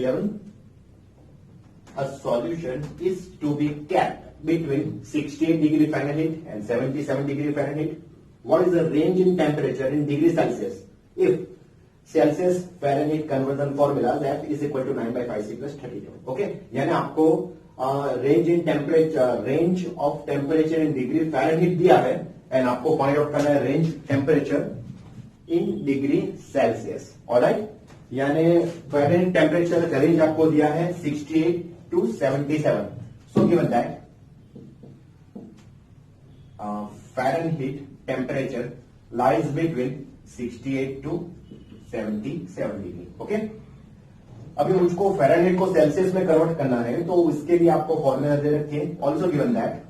11. A solution is to be kept between 68 degree Fahrenheit and 77 degree Fahrenheit. What is the range in temperature in degree Celsius? If Celsius Fahrenheit conversion formula F is equal to 9 by 5C plus 32. Okay, यानी आपको range in temperature, range of temperature in degree Fahrenheit दिया है and आपको find out करना है range temperature in degree Celsius. Alright, यानी Fahrenheit temperature का range आपको दिया है 68 to 77. So given that Fahrenheit temperature lies between 68 to 77 degree. Okay? अभी मुझको Fahrenheit को सेल्सियस में कन्वर्ट करना है, तो इसके लिए आपको फॉर्मूला दे रखे. Also given that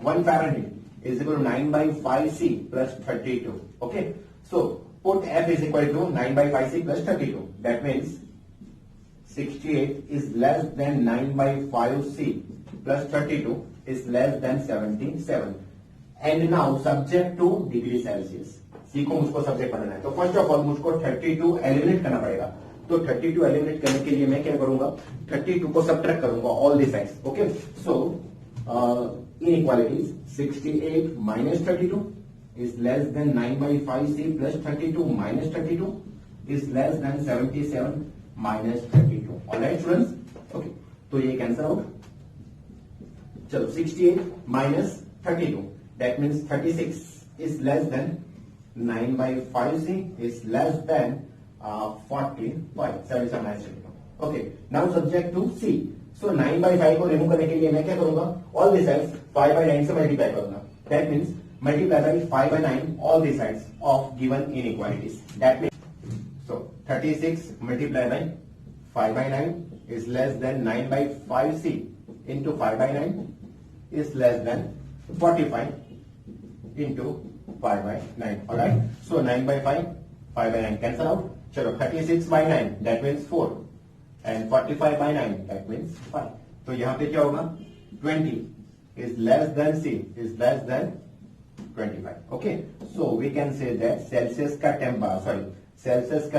1 Fahrenheit is equal to 9 by 5C plus 32. Okay? So put F is equal to 9 by 5C plus 32. That means 68 is less than 9 by 5C plus 32 is less than 77. And now subject to degree Celsius. C को मुझको subject बनाना है. तो first of all मुझको 32 eliminate करना पड़ेगा. तो 32 eliminate करने के लिए मैं क्या करूंगा, 32 को सब्ट्रैक्ट करूंगा all the sides. Okay, so inequalities 68 minus 32 is less than 9 by 5C plus 32 minus 32 is less than 77 minus 32. Alright students? Okay. तो ये कैंसल आउट. चलो 68 minus 32. That means 36 is less than 9 by 5C is less than 45. 77 minus 32. Okay. Now subject to C. So 9 by 5 को remove करने के लिए मैं क्या करूंगा, all the sides 5 by 9 से मल्टीप्लाई करूंगा. That means multiply by 5 by 9 all the sides of given inequalities. That means, so 36 multiplied by 5 by 9 is less than 9 by 5C into 5 by 9 is less than 45 into 5 by 9. Alright, so 9 by 5, 5 by 9 cancel out. Chalo, 36 by 9 that means 4 and 45 by 9 that means 5. तो यहाँ पे क्या होगा, 20 is less than C is less than 25. Okay, so we can say that Celsius का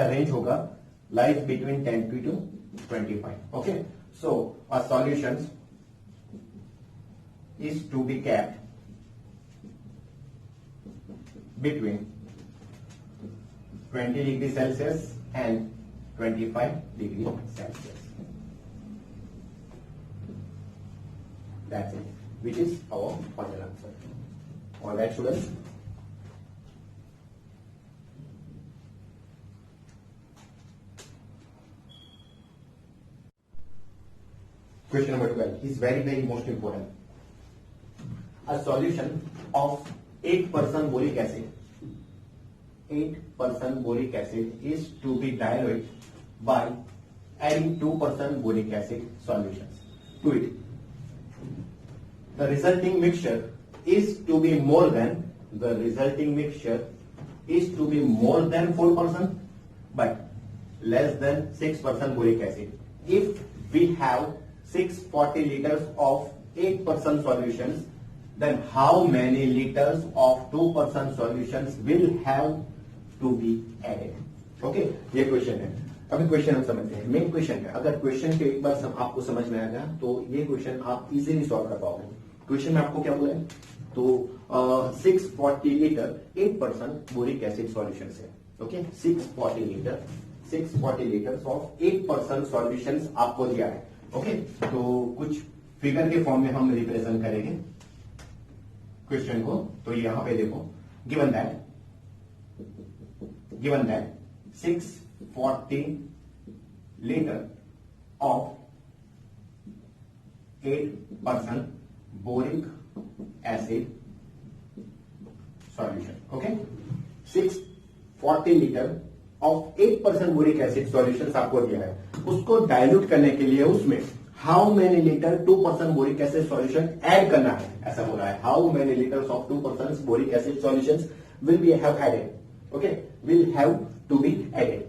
range होगा lies between 10 to 25. Okay, so a solution is to be kept between 20 degree Celsius and 25 degree Celsius. That's it, which is our final answer. All right, students. Question number 12 is very most important. A solution of 8% boric acid, 8% boric acid is to be diluted by adding 2% boric acid solutions to it. The resulting mixture is to be more than 4% but less than 6% boric acid. If we have 640 liters of 8% solutions, then how many liters of 2% solutions will have to be added? Okay, ये question है. अभी question हम समझते हैं. Main question है, अगर question के एक बार आपको समझ में आ गया तो ये क्वेश्चन आप इजीली सॉल्व कर पाओगे. क्वेश्चन में आपको क्या बोला है, तो 640 लीटर 8% बोरिक एसिड सॉल्यूशन है. ओके, 640 लीटर ऑफ 8% सॉल्यूशंस आपको दिया है. ओके, तो कुछ फिगर के फॉर्म में हम रिप्रेजेंट करेंगे क्वेश्चन को. तो यहां पे देखो, given that 640 litre of 8% boric acid solution. Okay, 640 litre of 8% boric acid solution आपको दिया है. उसको डाइल्यूट करने के लिए उसमें how many liter 2% boric acid solution add करना है, ऐसा बोला है. How many liters of 2% boric acid solutions will be have added. Okay, will have to be added.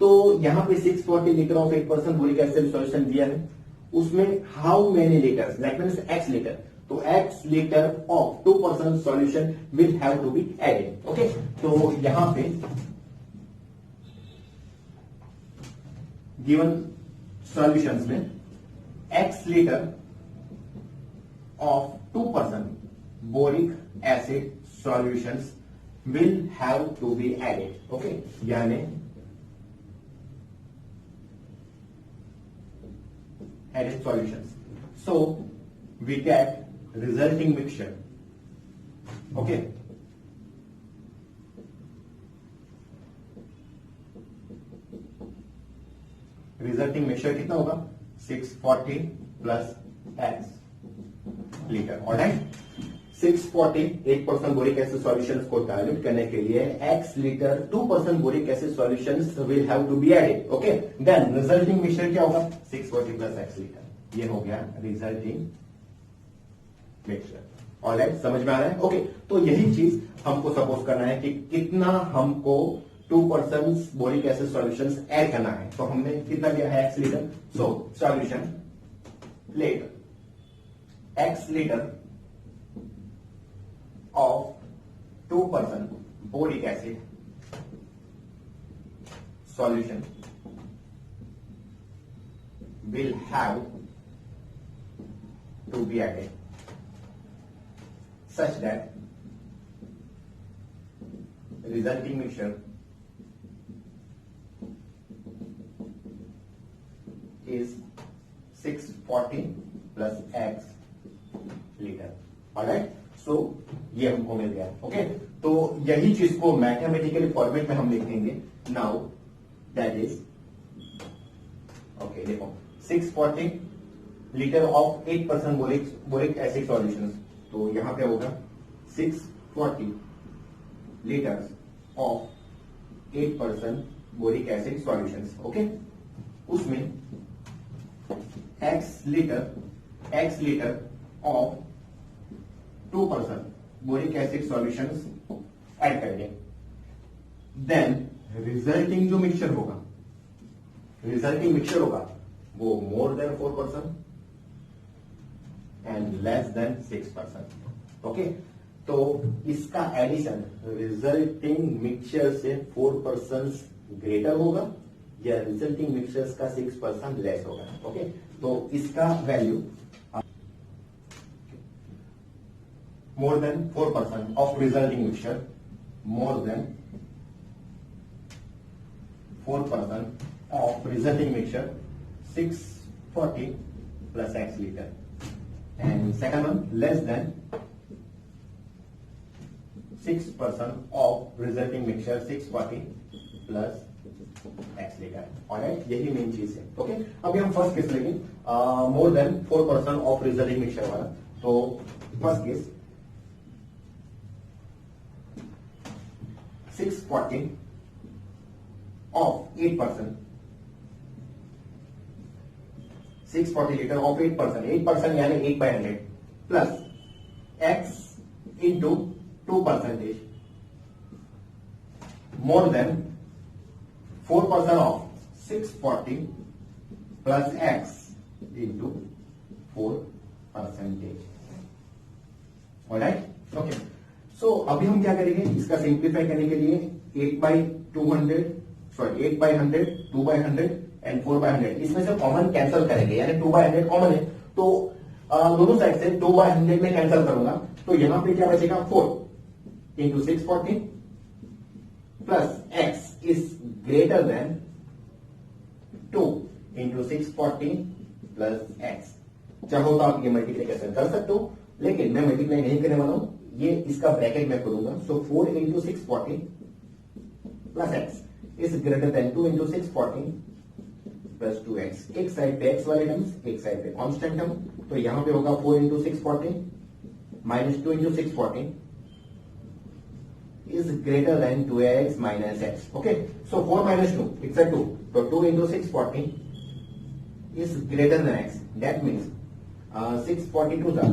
तो यहां पे 640 litre of 8% boric acid solution दिया है. उसमें how many liters that means X liter, तो x liter of 2% solution will have to be added. Okay, तो यहां पे गिवन सॉल्यूशंस में x liter of 2% boric acid solutions will have to be added. Okay, यानी added solutions. So we get resulting mixture. Okay. Resulting mixture कितना होगा? 640 plus x liter. Alright. 640 8% boric acid solutions को dilute करने के लिए x liter 2% boric acid solutions will have to be added. Okay, then resulting mixture क्या होगा? 640 plus x litre. ये हो गया रिजल्टिंग मिक्सचर। ऑलराइट, समझ में आ रहा है? ओके, तो यही चीज हमको सपोज करना है कि कितना हमको 2% बोरिक एसिड सॉल्यूशंस ऐड करना है। तो हमने कितना लिया है? x litre. So solution let x litre of 2% boric acid solution will have to be added such that resulting mixture is 640 plus x liter. Alright, सो ये हमको मिल गया। ओके, तो यही चीज को मैथमेटिकली फॉर्मेट में हम लिखेंगे। नाउ दैट इज ओके, देखो 640 litre of 8% boric acid solutions, तो यहां पे होगा 640 litres of 8% boric acid solutions. Okay, उसमें x liter of 2% boric acid solutions add करेंगे। देन रिजल्टिंग जो मिक्सचर होगा वो मोर than 4% and less than 6%। Okay, तो इसका एडिशन रिजल्टिंग मिक्सचर से 4% ग्रेटर होगा या रिजल्टिंग मिक्सचर का 6% लेस होगा। ओके, तो इसका value more than 4% of resulting mixture, more than 4% of resulting mixture, 640 plus x liter, and second one less than 6% of resulting mixture, 640 plus x liter। Alright, यही main चीज है। Okay, अभी हम first case लेंगे, more than 4% of resulting mixture वाला। तो first case 640 of 8%, 640 litre of 8% यानी 8/100 plus x into 2% more than 4% of 640 plus x into 4%। Alright, okay, so अभी हम क्या करेंगे? इसका सिंप्लीफाई करने के लिए 8/100, 2/100 एंड 4/100 इसमें से कॉमन कैंसिल करेंगे, यानी 2/100 कॉमन है, तो दोनों साइड से 2/100 में कैंसिल करूंगा, तो यहां पे क्या बचेगा? 4 into 640 plus x is greater than 2 into 640 plus x। चाहो तो आप ये मल्टीप्लीकेशन कर सकते हो, लेकिन मैं मल्टीप्लाई नहीं करने वाला हूं, ये इसका ब्रैकेट में करूंगा। सो 4 into 640 plus x is greater than 2 into 640 plus 2x। एक साइड पे x वाले टर्म्स, एक साइड पे कांस्टेंट टर्म, तो यहां पे होगा 4 into 640 minus 2 into 640 is greater than 2x minus x। Okay, so 4 minus 2 it's 2, तो 2 into 640 is greater than x। That means 642 था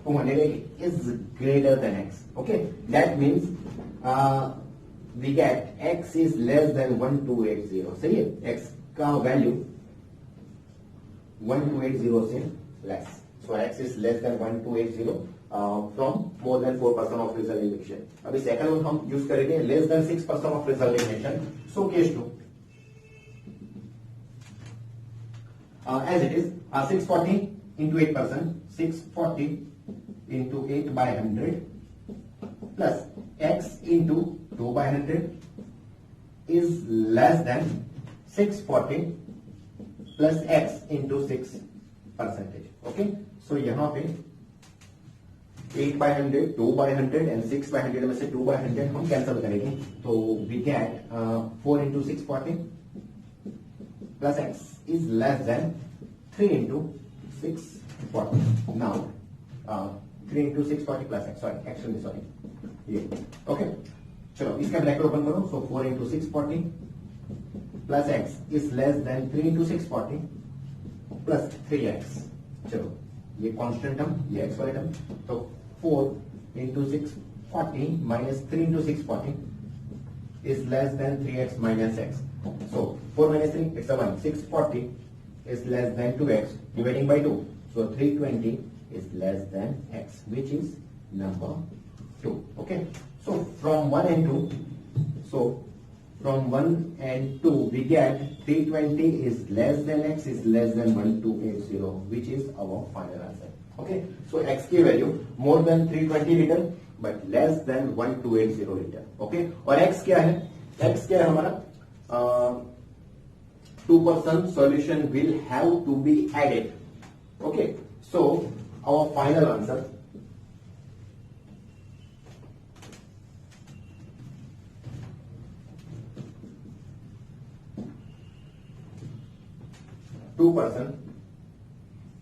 1280 is greater than x. Okay, that means we get x is less than 1280। सही है, x का value 1280 से less. So x is less than 1280 from more than 4% of resulting mixture. अभी second one हम use करेंगे less than 6% of resulting mixture. So case 2 as it is 640 into 8%, 640 into 8 by 100 plus x into 2 by 100 is less than 640 plus x into 6 percentage. Okay, so यहाँ पे 8 by 100, 2 by 100 and 6 by 100 में से 2 by 100 हम cancel करेंगे, तो we get 4 into 640 plus x is less than 3 into 640. Now 3 into 640 plus x, sorry, ये okay. चलो इसका ब्रैकेट ओपन करो, so 4 into 640 plus x is less than 3 into 640 plus 3x. चलो ये कांस्टेंट टर्म, ये x वाले टर्म, तो 4 into 640 minus 3 into 640 is less than 3x minus x. So 4 minus 3, it's a 1. 640 is less than 2x dividing by 2. So 320 is less than x, which is number 2. Okay. So from 1 and 2, from 1 and 2 we get 320 is less than x is less than 1280, which is our final answer. Okay, so x की value more than 320 liter but less than 1280 liter. Okay, और x क्या है? x क्या है हमारा? 2% solution will have to be added. Okay, so our final answer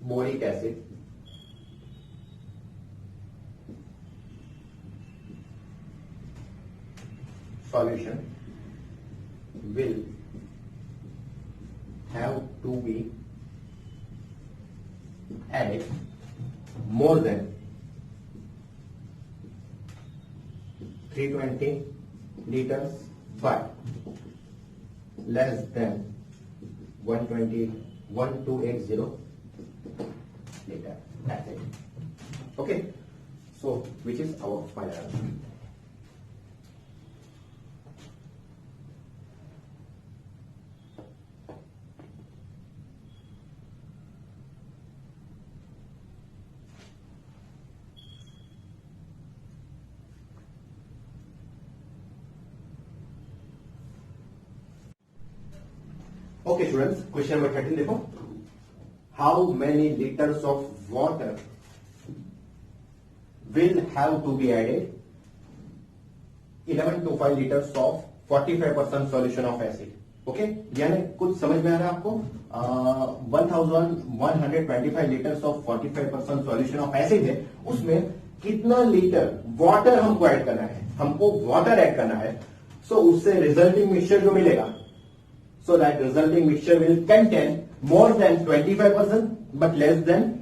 boric acid solution will have to be added more than 320 liters but less than 1280 liter. That's it. Okay, so which is our final answer. Okay students, question number 13 देखो. How many liters of water will have to be added? 1125 liters of 45% solution of acid. Okay, यानी कुछ समझ में आ रहा है आपको? 1125 liters of 45% solution of acid है, उसमें कितना लीटर वाटर हमको ऐड करना है? हमको वाटर ऐड करना है, so उससे रिजल्टिंग मिक्सचर जो मिलेगा, so that resulting mixture will contain more than 25% but less than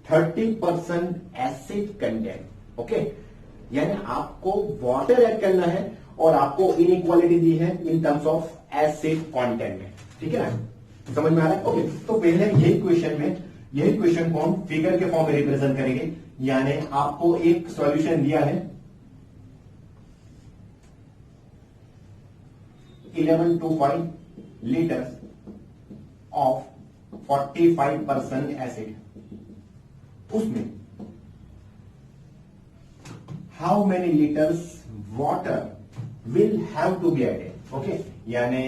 30% acid content. Okay, यानी आपको वाटर ऐड करना है और आपको इनइक्वालिटी दी है in terms of acid content में. ठीक है ना, समझ में आ रहा है? ओके, तो पहले यही क्वेश्चन को हम फिगर के फॉर्म में रिप्रेजेंट करेंगे. यानी आपको एक सॉल्यूशन दिया है 1125 liters of 45% acid. उसमें how many liters water will have to be added? Okay, यानी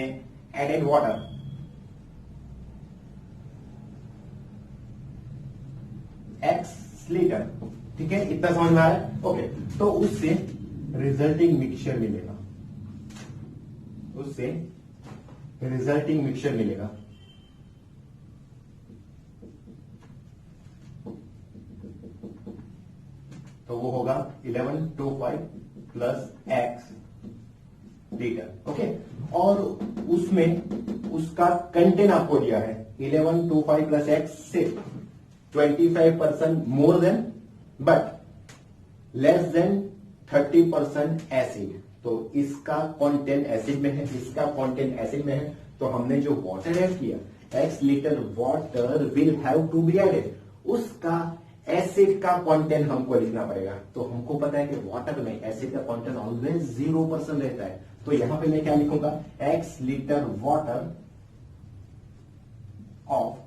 added water x लीटर. ठीक है, इतना समझ में आ रहा है? ओके, तो उससे रिजल्टिंग मिक्सचर मिलेगा, उससे रिजल्टिंग मिक्सचर मिलेगा. तो वो होगा 1125 प्लस x लीटर. ओके, और उसमें उसका कंटेंट आपको दिया है 1125 प्लस x से 25% more than but less than 30% acid. तो इसका कंटेंट एसिड में है, इसका कंटेंट एसिड में है, तो हमने जो वाटर ऐड किया x liter water will have to be added. उसका एसिड का कंटेंट हमको लिखना पड़ेगा। तो हमको पता है कि वाटर में एसिड का कंटेंट ऑलवेज 0% रहता है। तो यहां पे मैं क्या लिखूंगा, x liter water of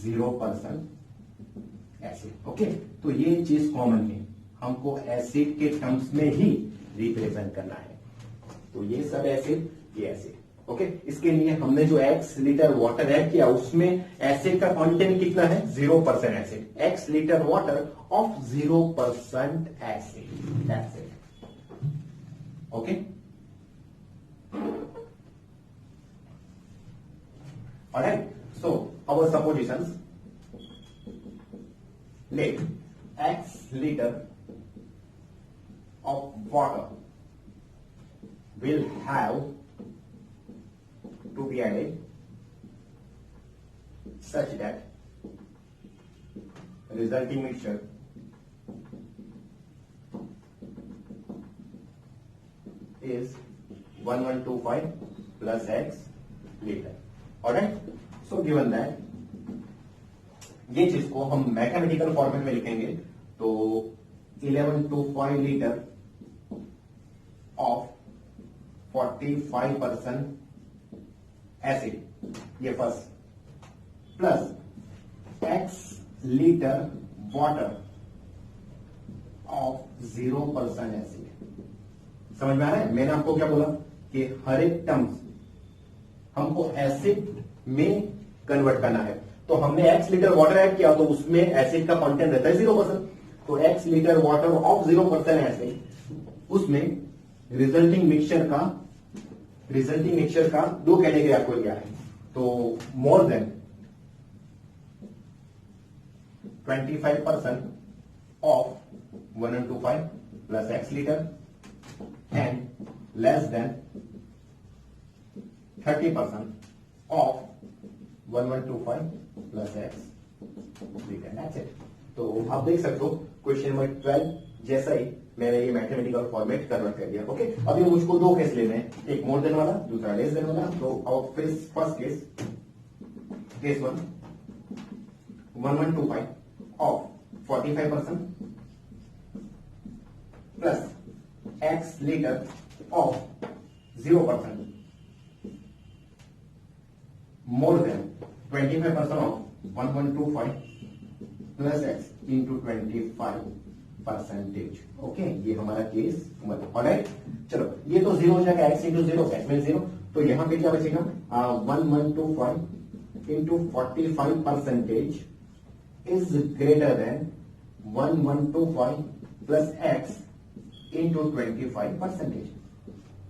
0% acid. Okay, तो ये चीज कॉमन है, हमको एसिड के टर्म्स में ही रिप्रेजेंट करना है। तो ये सब एसिड, ये एसिड। ओके, इसके लिए हमने जो x लीटर वाटर ऐड किया उसमें एसिड का कंटेंट कितना है, 0% acid. x liter water of 0% acid, that's it. Okay, alright, so our suppositions, let x liter of water will have to be added such that resulting mixture is 1125 plus x liter. Alright, so given that ये चीज को हम mathematical format में लिखेंगे तो 1125 litre of 45% acid, ये first, plus x liter water of 0% acid. समझ में आ रहा है? मैंने आपको क्या बोला कि हर एक टर्म्स हमको एसिड में कन्वर्ट करना है। तो हमने x लीटर वाटर ऐड किया तो उसमें एसिड का कंटेंट रहता है 0%। तो x liter water of 0% acid, उसमें रिजल्टिंग मिक्सचर का दो कैटेगरी आपको लिया है। तो more than 25% of 1125 plus x litre and less than 30% of 1125 plus x litre, that's it. तो आप देख सकते हो क्वेश्चन नंबर 12 जैसा ही मैंने ये मैथमेटिकल फॉर्मेट कन्वर्ट कर दिया। ओके, अभी मुझको दो केस लेने हैं, एक मोर देन वाला, दूसरा लेस देन वाला। तो अब first case 1, 1125 of 45% plus x liter of 0% more than 25% of 1125 plus x into 25%। Okay, ये हमारा केस ऑलराइट। चलो ये तो 0 हो जाएगा, x into 0 x में 0। तो यहां पे क्या बचेगा, 1125 into 45% is greater than 1125 plus x into 25%।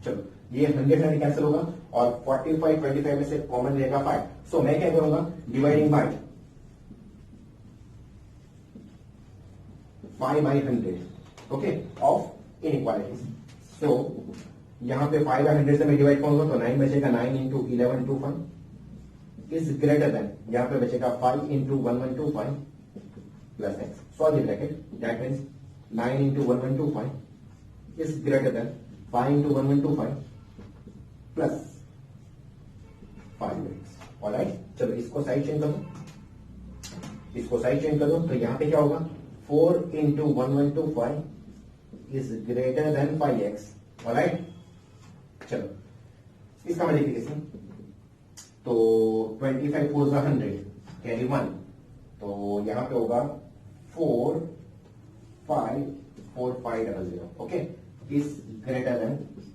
चलो ये 100 कैंसिल होगा और 45 25 में से कॉमन रहेगा 5। सो मैं क्या करूंगा, dividing by 5 by 100, okay, of inequalities. So यहां पे 5 by 100 से मैं डिवाइड करूंगा तो 9 बचेगा, 9 into 1125 इज ग्रेटर देन, यहां पे बचेगा 5 into 1125 plus x, solve the bracket, that means 9 into 1125 is greater than 5 into 1125 plus 5x। Alright, चलो इसको साइड चेंज कर दो, इसको साइड चेंज कर दो। तो यहां पे क्या होगा, 4 into 1125 is greater than 5x। Alright, चलो इसका मल्टीप्लिकेशन, तो 25 4 100 कैरी 1, तो यहां पे होगा 4 5 4 5 0 0, okay, is greater than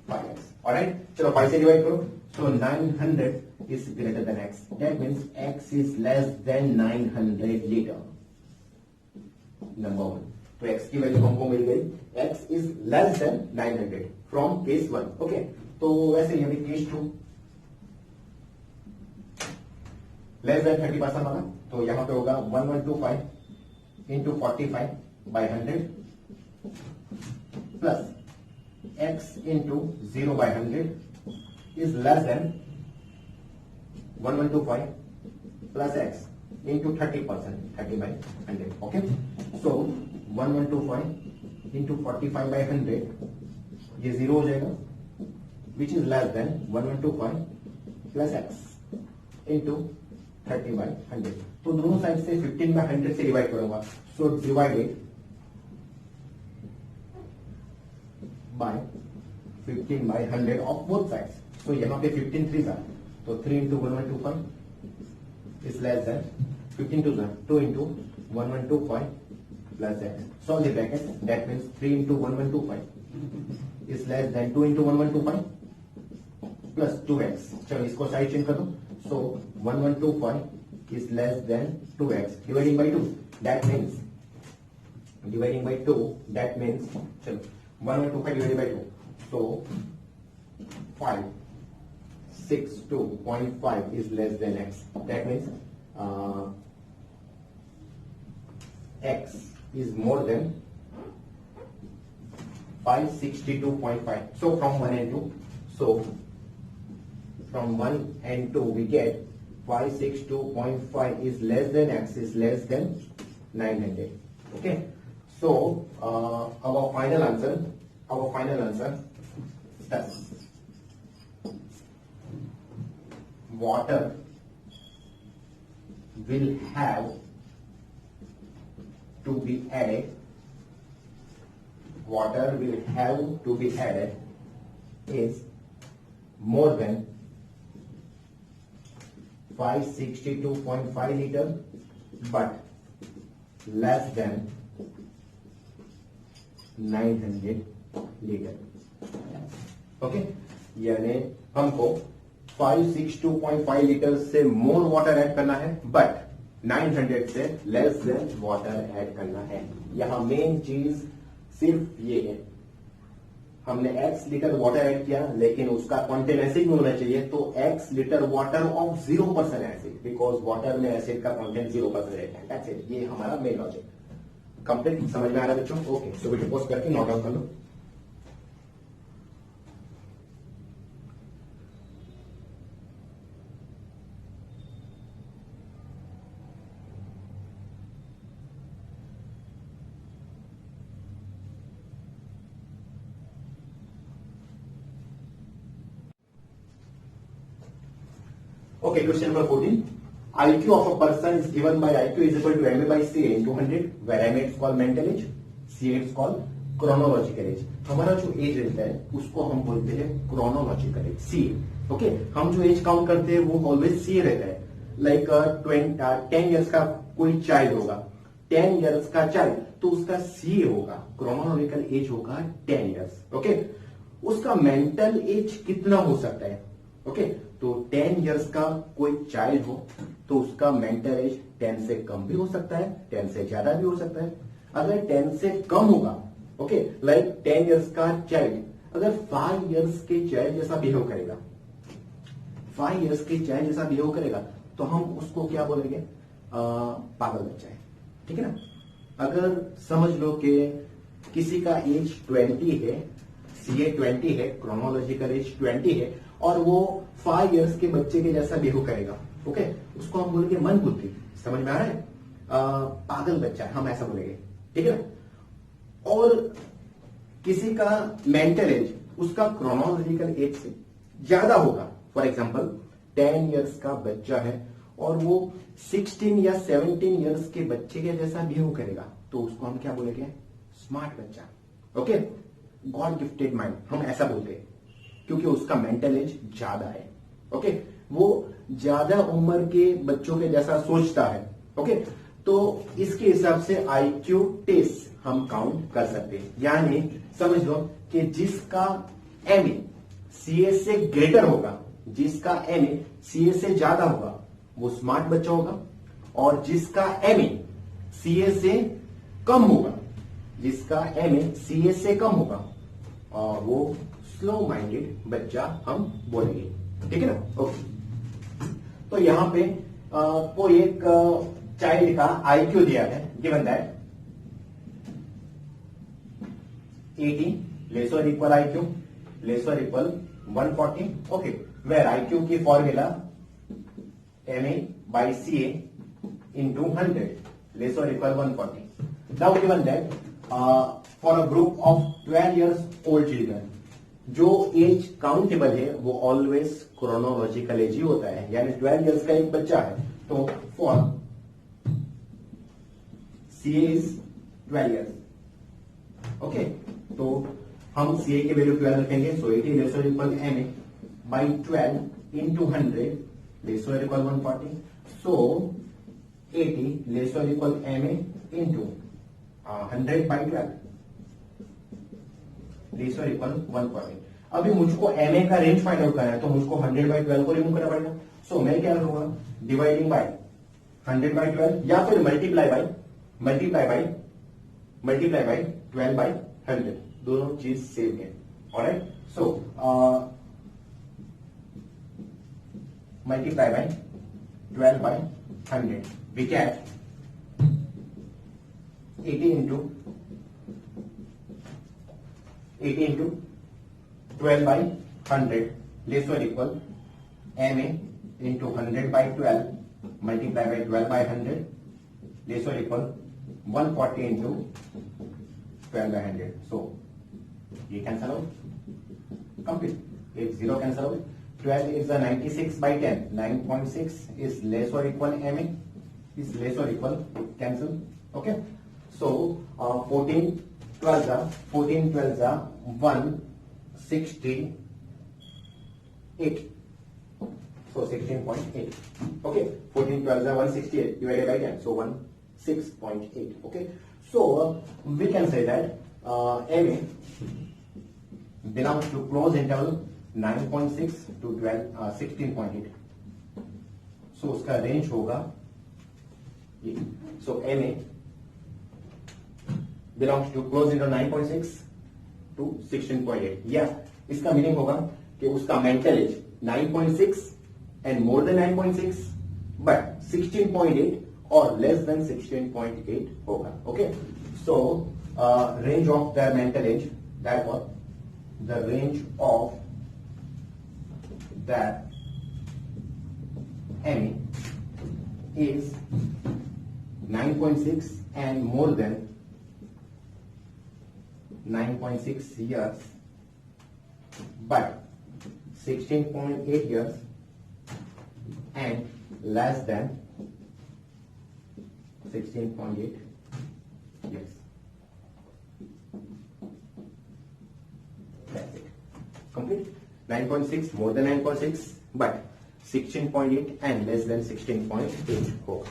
5x। Alright, चलो 5 से डिवाइड करो, so 900 is greater than x, that means x is less than 900 liter, number 1। तो x की वैल्यू हमको मिल गई, x is less than 900 from case 1। Okay, तो वैसे ही अभी केस 2 लेस देन 30% वाला, तो यहां पे होगा 1125 into 45 by 100 plus x into 0 by 100 is less than 1125 plus x into 30%, 30 by 100। okay, so 1125 into 45 by 100 ये 0 हो जाएगा, which is less than 1125 plus x into 30/100। तो दोनों साइड से 15/100 से डिवाइड करूंगा, so divided by 15/100 of both sides. तो यहाँ पे 15 3 जा, तो 3 into 1125 is less than 15 2 जा, 2 into 1125 plus x. Solve the bracket. That means 3 into 1125 is less than 2 into 1125 plus 2x. चलो इसको साइड चेंज कर दो, so 1125 is less than 2x dividing by 2. That means dividing by 2. That means चलो 1125 divided by 2. So 562.5 is less than x. That means x is more than 562.5. So from 1 and 2. So from 1 and 2 we get 562.5 is less than x is less than 900. Okay. So our final answer is water will have to be added. Water will have to be added is more than 562.5 liter, but less than 900 litre. Okay, यानी हमको 562.5 litre से more water add करना है, but 900 से less than water add करना है। यहां main चीज सिर्फ ये है, हमने x लीटर वाटर ऐड किया, लेकिन उसका कंटेंट एसिड में होना चाहिए, तो x liter water of 0% acid, because water में एसिड का कंटेंट 0% रहता है। ये हमारा मेन लॉजिक। कंप्लीट समझ में आ रहा है बच्चों? ओके, सो वीडियो पॉज करके नोट डाउन कर लो। Okay, question number 14. IQ of a person is given by IQ is equal to MA by CA into 100, where MA is called mental age, CA is called chronological age. हमारा जो as रहता है उसको हम बोलते हैं chronological age, CA. Okay, हम जो एज काउंट करते हैं वो ऑलवेज CA रहता है। लाइक 10 इयर्स का कोई चाइल्ड होगा, 10 इयर्स का चाइल्ड, तो उसका CA होगा, chronological एज होगा 10 इयर्स। ओके, उसका मेंटल एज कितना हो सकता है? ओके, तो 10 इयर्स का कोई चाइल्ड हो तो उसका मेंटल एज 10 से कम भी हो सकता है, 10 से ज्यादा भी हो सकता है। अगर 10 से कम होगा, ओके, लाइक 10 इयर्स का चाइल्ड अगर 5 इयर्स के चाइल्ड जैसा बिहेव करेगा, 5 इयर्स के चाइल्ड जैसा बिहेव करेगा, तो हम उसको क्या बोलेंगे? पागल बच्चा है। ठीक है ना? अगर समझ लो कि किसी का एज 20 है, CA 20 है, क्रोनोलॉजिकल एज 20 है, और वो 5 इयर्स के बच्चे के जैसा बिहेव करेगा, ओके, उसको हम बोलेंगे मन बुद्धि। समझ में आ रहा है? पागल बच्चा है, हम ऐसा बोलेंगे। ठीक है? और किसी का मेंटल एज उसका क्रोनोलॉजिकल एज से ज्यादा होगा। फॉर एग्जांपल 10 इयर्स का बच्चा है और वो 16 या 17 इयर्स के बच्चे के जैसा बिहेव करेगा, तो उसको हम क्या बोलेंगे? स्मार्ट बच्चा। ओके, गॉड गिफ्टेड माइंड, हम ऐसा बोलते हैं, क्योंकि उसका मेंटल एज ज्यादा है। ओके, वो ज्यादा उम्र के बच्चों के जैसा सोचता है। ओके, तो इसके हिसाब से IQ टेस्ट हम काउंट कर सकते हैं। यानी समझ लो कि जिसका MA CA से ग्रेटर होगा, जिसका MA CA से ज्यादा होगा, वो स्मार्ट बच्चा होगा, और जिसका MA CA से कम होगा, जिसका MA CA से कम होगा, और वो स्लो माइंडेड बच्चा हम बोलेंगे। ठीक है ना? ओके, तो यहां पे कोई एक चाइल्ड का IQ दिया है, गिवन दैट 18 लेस और इक्वल IQ लेस और इक्वल 140। ओके, वेयर IQ की formula MA by CA into 100 less और equal 140। Now given that for a group of 12 years old children, जो एज काउंटेबल है वो ऑलवेज क्रोनोलॉजिकल एज ही होता है। यानी 12 इयर्स का एक बच्चा है तो for CA is 12 years. Okay, तो हम CA की वैल्यू 12 रखेंगे. सो 80 लेस और equal MA by 12 into 100 less और इक्वल 140. सो 80 लेस और equal MA into 100 by 12 less और इक्वल 140. अभी मुझको MA का रेंज फाइंड आउट करना है, तो मुझको 100 बाई 12 को रिमूव करना पड़ेगा. सो मैं क्या करूंगा, डिवाइडिंग बाय 100 बाई 12 या फिर मल्टीप्लाई बाय 12 बाई 100. दोनों चीज सेम है. Alright, so multiply by 12 by 100 we get 80 into 12 by 100 less or equal MA into 100 by 12 multiply by 12 by 100 less or equal 140 into 12 by 100. So ये cancel out, complete. एक zero cancel out. 12 is a 96 by 10. 9.6 is less or equal MA is less or equal cancel. Okay. So 14 12 are 168. So 16.8. Okay. 14 12 are 168 divided by 10. So 16.8. Okay. So we can say that MA belongs to close interval 9.6 to 16.8. So उसका range होगा ये. So MA belongs to close interval 9.6 to 16.8. या इसका meaning होगा कि उसका mental as 9.6 and more than 9.6 but 16.8 or less than 16.8 होगा. Okay. So range of their mental age, that was the range of that MA is 9.6 and more than 9.6 years but 16.8 years and less than 16.8 years. That's it. Complete. 9.6 more than 9.6 but 16.8 and less than 16.8 होगा.